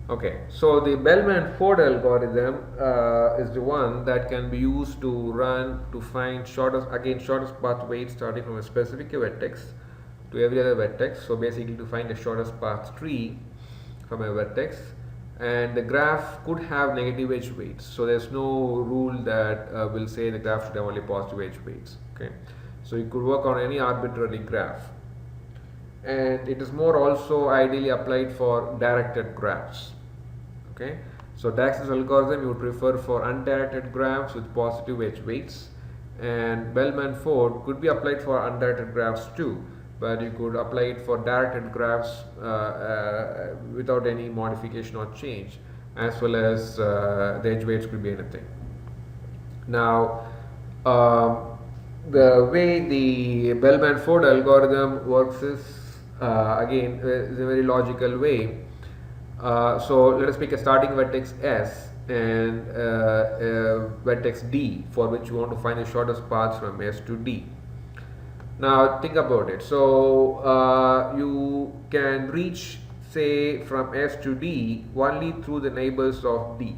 Okay, so the Bellman-Ford algorithm is the one that can be used to run to find shortest path weight starting from a specific vertex to every other vertex. So basically to find the shortest path tree from a vertex, and the graph could have negative edge weights. So there's no rule that will say the graph should have only positive edge weights. Okay, so you could work on any arbitrary graph, and it is more also ideally applied for directed graphs. Okay, so Dax's algorithm you would prefer for undirected graphs with positive edge weights, and Bellman-Ford could be applied for undirected graphs too, but you could apply it for directed graphs without any modification or change, as well as the edge weights could be anything. Now, the way the Bellman-Ford algorithm works is again is a very logical way. So let us pick a starting vertex S and vertex D, for which we want to find the shortest path from S to D. Now think about it. So you can reach, say, from S to D only through the neighbors of D,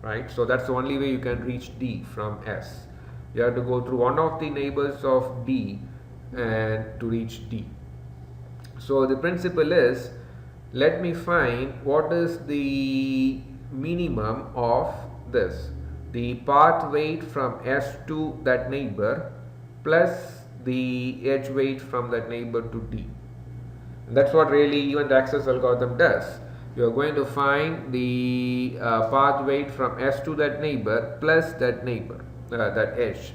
right? So that's the only way you can reach D from S. You have to go through one of the neighbors of D and to reach D. So the principle is, let me find what is the minimum of this, the path weight from S to that neighbor plus the edge weight from that neighbor to D. And that's what really even the access algorithm does. You are going to find the path weight from S to that neighbor plus that neighbor, that edge,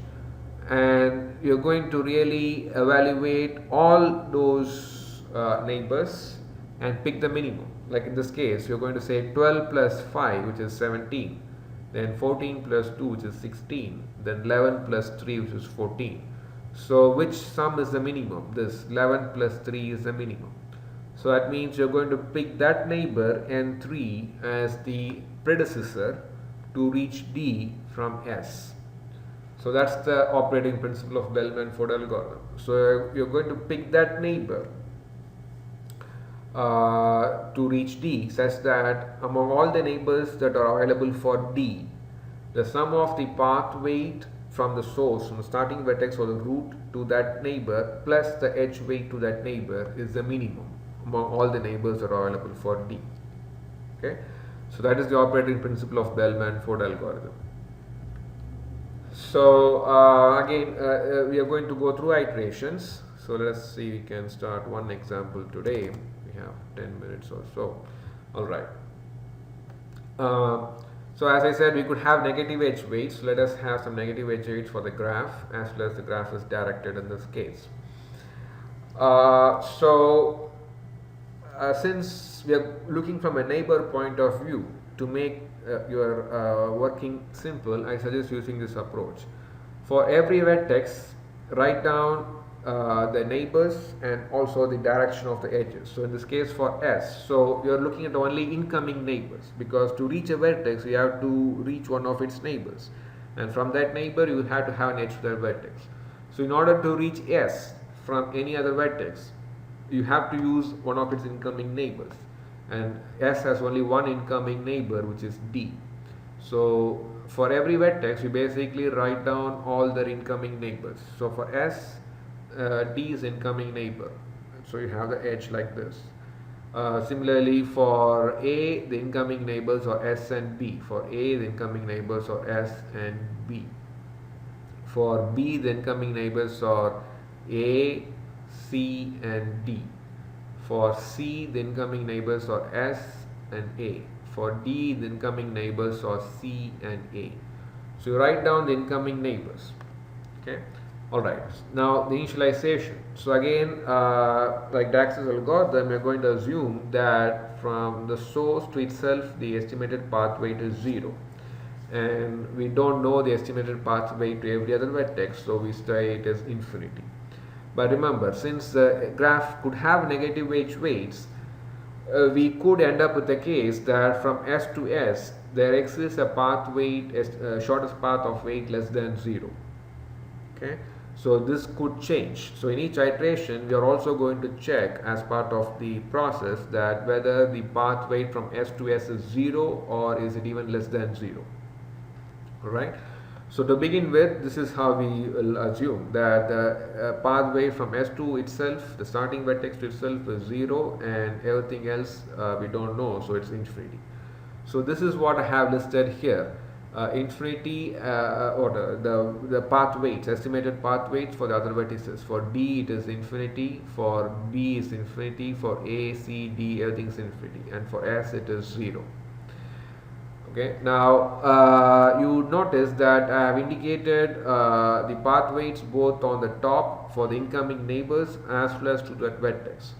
and you're going to really evaluate all those neighbors and pick the minimum. Like in this case, you're going to say 12 plus 5, which is 17, then 14 plus 2, which is 16, then 11 plus 3, which is 14. So which sum is the minimum? This 11 plus 3 is the minimum. So that means you're going to pick that neighbor N3 as the predecessor to reach D from S. So that's the operating principle of Bellman-Ford algorithm. So you're going to pick that neighbor to reach D, such that among all the neighbors that are available for D, the sum of the path weight from the source, from the starting vertex or the root to that neighbor plus the edge weight to that neighbor is the minimum among all the neighbors that are available for D. Okay, so that is the operating principle of Bellman-Ford algorithm. So again, we are going to go through iterations. So let us see, we can start one example today. We have 10 minutes or so. All right. So as I said, we could have negative edge weights. Let us have some negative edge weights for the graph, as well as the graph is directed in this case. Since we are looking from a neighbor point of view, to make your working simple, I suggest using this approach. For every vertex, write down the neighbors and also the direction of the edges. So in this case for S, so we are looking at only incoming neighbors, because to reach a vertex you have to reach one of its neighbors, and from that neighbor you have to have an edge to that vertex. So in order to reach S from any other vertex, you have to use one of its incoming neighbors, and S has only one incoming neighbor, which is D. So for every vertex you basically write down all their incoming neighbors. So for S, D is incoming neighbor, so you have the edge like this. Similarly for A, the incoming neighbors are S and B. For A, the incoming neighbors are S and B. For B, the incoming neighbors are A, C and D. For C, the incoming neighbors are S and A. For D, the incoming neighbors are C and A. So you write down the incoming neighbors. Okay. Alright, now the initialization. So again, like Dax's algorithm, we are going to assume that from the source to itself the estimated path weight is 0, and we don't know the estimated path weight to every other vertex, so we say it is infinity. But remember, since the graph could have negative edge weights, we could end up with a case that from S to S there exists a path weight, shortest path of weight less than 0. Okay, So this could change. So in each iteration, we are also going to check as part of the process that whether the path weight from S to S is 0 or is it even less than 0. Alright. So to begin with, this is how we will assume that the path weight from S to itself, the starting vertex to itself is 0 and everything else we don't know, so it's infinity. So this is what I have listed here. Infinity or the path weights, estimated path weights for the other vertices. For D it is infinity, for B is infinity, for A, C, D everything is infinity, and for S it is 0. Okay, now you notice that I have indicated the path weights both on the top for the incoming neighbors as well as to that vertex.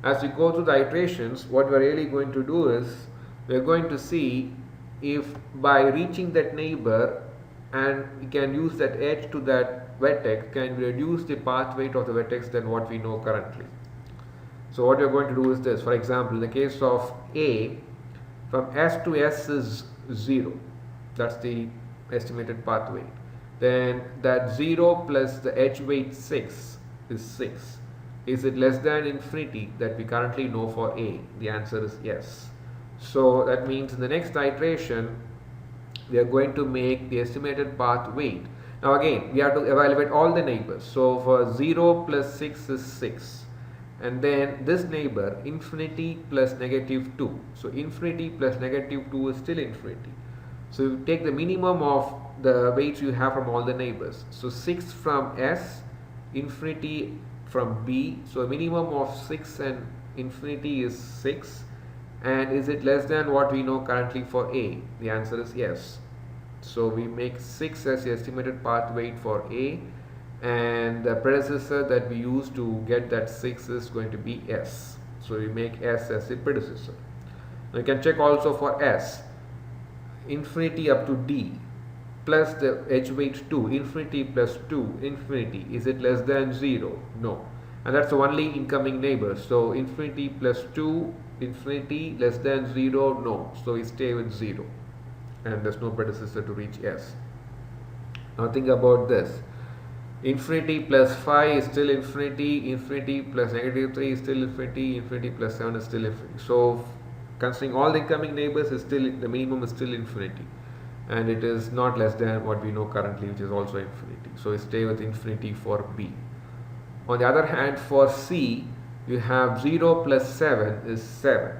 As we go through the iterations, what we are really going to do is we are going to see if by reaching that neighbor and we can use that edge to that vertex, can we reduce the path weight of the vertex than what we know currently. So what we are going to do is this. For example, in the case of A, from S to S is 0. That's the estimated path weight. Then that 0 plus the edge weight 6 is 6. Is it less than infinity that we currently know for A? The answer is yes. So that means in the next iteration, we are going to make the estimated path weight. Now again, we have to evaluate all the neighbors. So for 0 plus 6 is 6. And then this neighbor, infinity plus negative 2. So infinity plus negative 2 is still infinity. So you take the minimum of the weights you have from all the neighbors. So 6 from S, infinity from B. So a minimum of 6 and infinity is 6. And is it less than what we know currently for A? The answer is yes. So we make 6 as the estimated path weight for A, and the predecessor that we use to get that 6 is going to be S. So we make S as the predecessor. Now you can check also for S, infinity up to D plus the edge weight 2, infinity plus 2, infinity. Is it less than 0? No. And that's the only incoming neighbor. So infinity plus 2, infinity less than 0? No. So we stay with 0. And there's no predecessor to reach S. Now think about this. Infinity plus 5 is still infinity, infinity plus negative 3 is still infinity, infinity plus 7 is still infinity. So considering all the incoming neighbors, is still the minimum is still infinity, and it is not less than what we know currently, which is also infinity. So we stay with infinity for B. On the other hand, for C, you have 0 plus 7 is 7,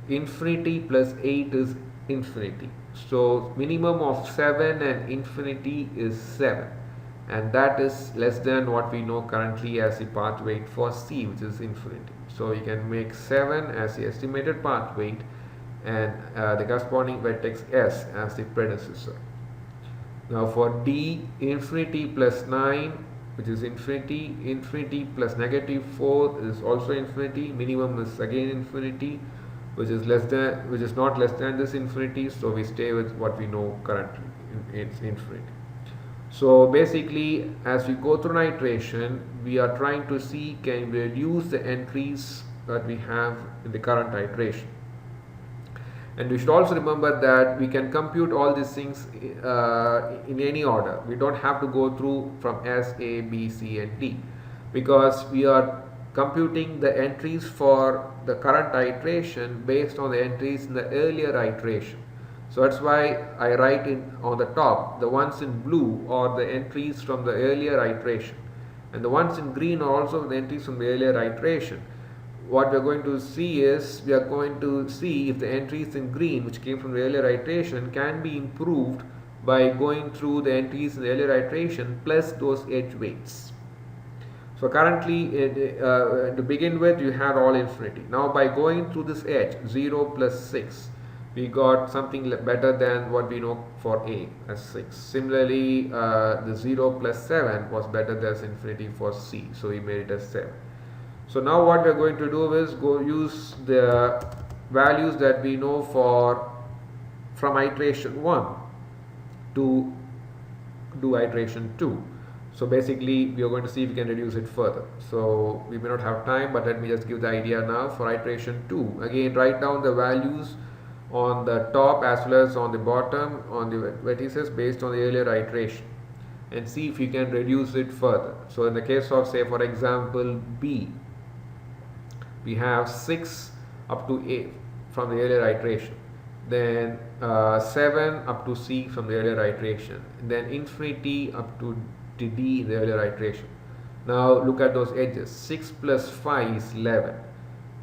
infinity plus 8 is infinity. So minimum of 7 and infinity is 7, and that is less than what we know currently as the path weight for C, which is infinity. So you can make 7 as the estimated path weight and the corresponding vertex S as the predecessor. Now for D, infinity plus 9, which is infinity, infinity plus negative 4 is also infinity, minimum is again infinity, which is not less than this infinity, so we stay with what we know currently, it's infinity. So basically, as we go through an iteration, we are trying to see can we reduce the entries that we have in the current iteration. And we should also remember that we can compute all these things in any order. We don't have to go through from S, A, B, C and D, because we are computing the entries for the current iteration based on the entries in the earlier iteration. So that's why I write on the top, the ones in blue are the entries from the earlier iteration, and the ones in green are also the entries from the earlier iteration. What we are going to see is, we are going to see if the entries in green, which came from the earlier iteration, can be improved by going through the entries in the earlier iteration plus those edge weights. So currently, to begin with, you had all infinity. Now by going through this edge, 0 plus 6, we got something better than what we know for A as 6. Similarly, the 0 plus 7 was better than infinity for C, so we made it as 7. So now what we are going to do is go use the values that we know from iteration 1 to do iteration 2. So basically, we are going to see if we can reduce it further. So we may not have time, but let me just give the idea now. For iteration 2, again write down the values on the top as well as on the bottom on the vertices based on the earlier iteration, and see if you can reduce it further. So in the case of, say for example, B, we have 6 up to A from the earlier iteration, then 7 up to C from the earlier iteration, then infinity up to D in the earlier iteration. Now look at those edges. 6 plus 5 is 11,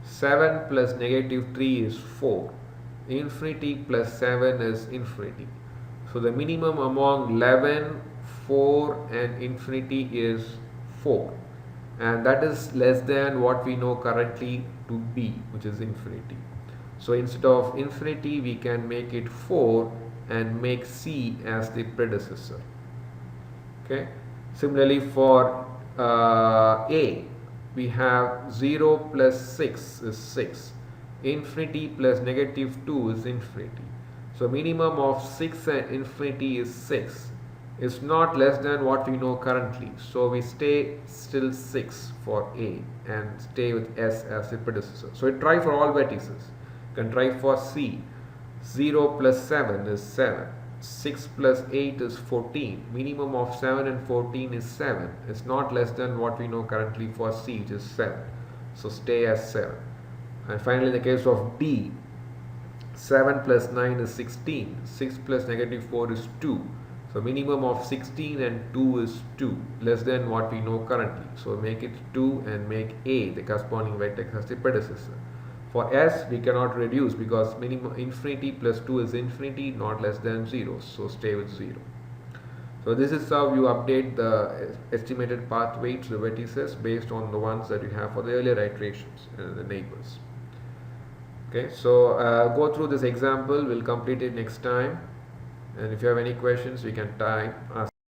7 plus negative 3 is 4, infinity plus 7 is infinity. So the minimum among 11, 4 and infinity is 4, and that is less than what we know currently to be, which is infinity. So instead of infinity, we can make it 4 and make C as the predecessor. Okay. Similarly for A, we have 0 plus 6 is 6, infinity plus negative 2 is infinity. So minimum of 6 and infinity is 6. It's not less than what we know currently. So we stay still 6 for A and stay with S as the predecessor. So try for all vertices. You can try for C. 0 plus 7 is 7. 6 plus 8 is 14. Minimum of 7 and 14 is 7. It's not less than what we know currently for C, which is 7. So stay as 7. And finally, in the case of D, 7 plus 9 is 16. 6 plus negative 4 is 2. So minimum of 16 and 2 is 2, less than what we know currently. So make it 2 and make A, the corresponding vertex, as the predecessor. For S, we cannot reduce because minimum infinity plus 2 is infinity, not less than 0. So stay with 0. So this is how you update the estimated path weights, the vertices, based on the ones that you have for the earlier iterations and the neighbors. Okay, so go through this example. We'll complete it next time. And if you have any questions, you can type, ask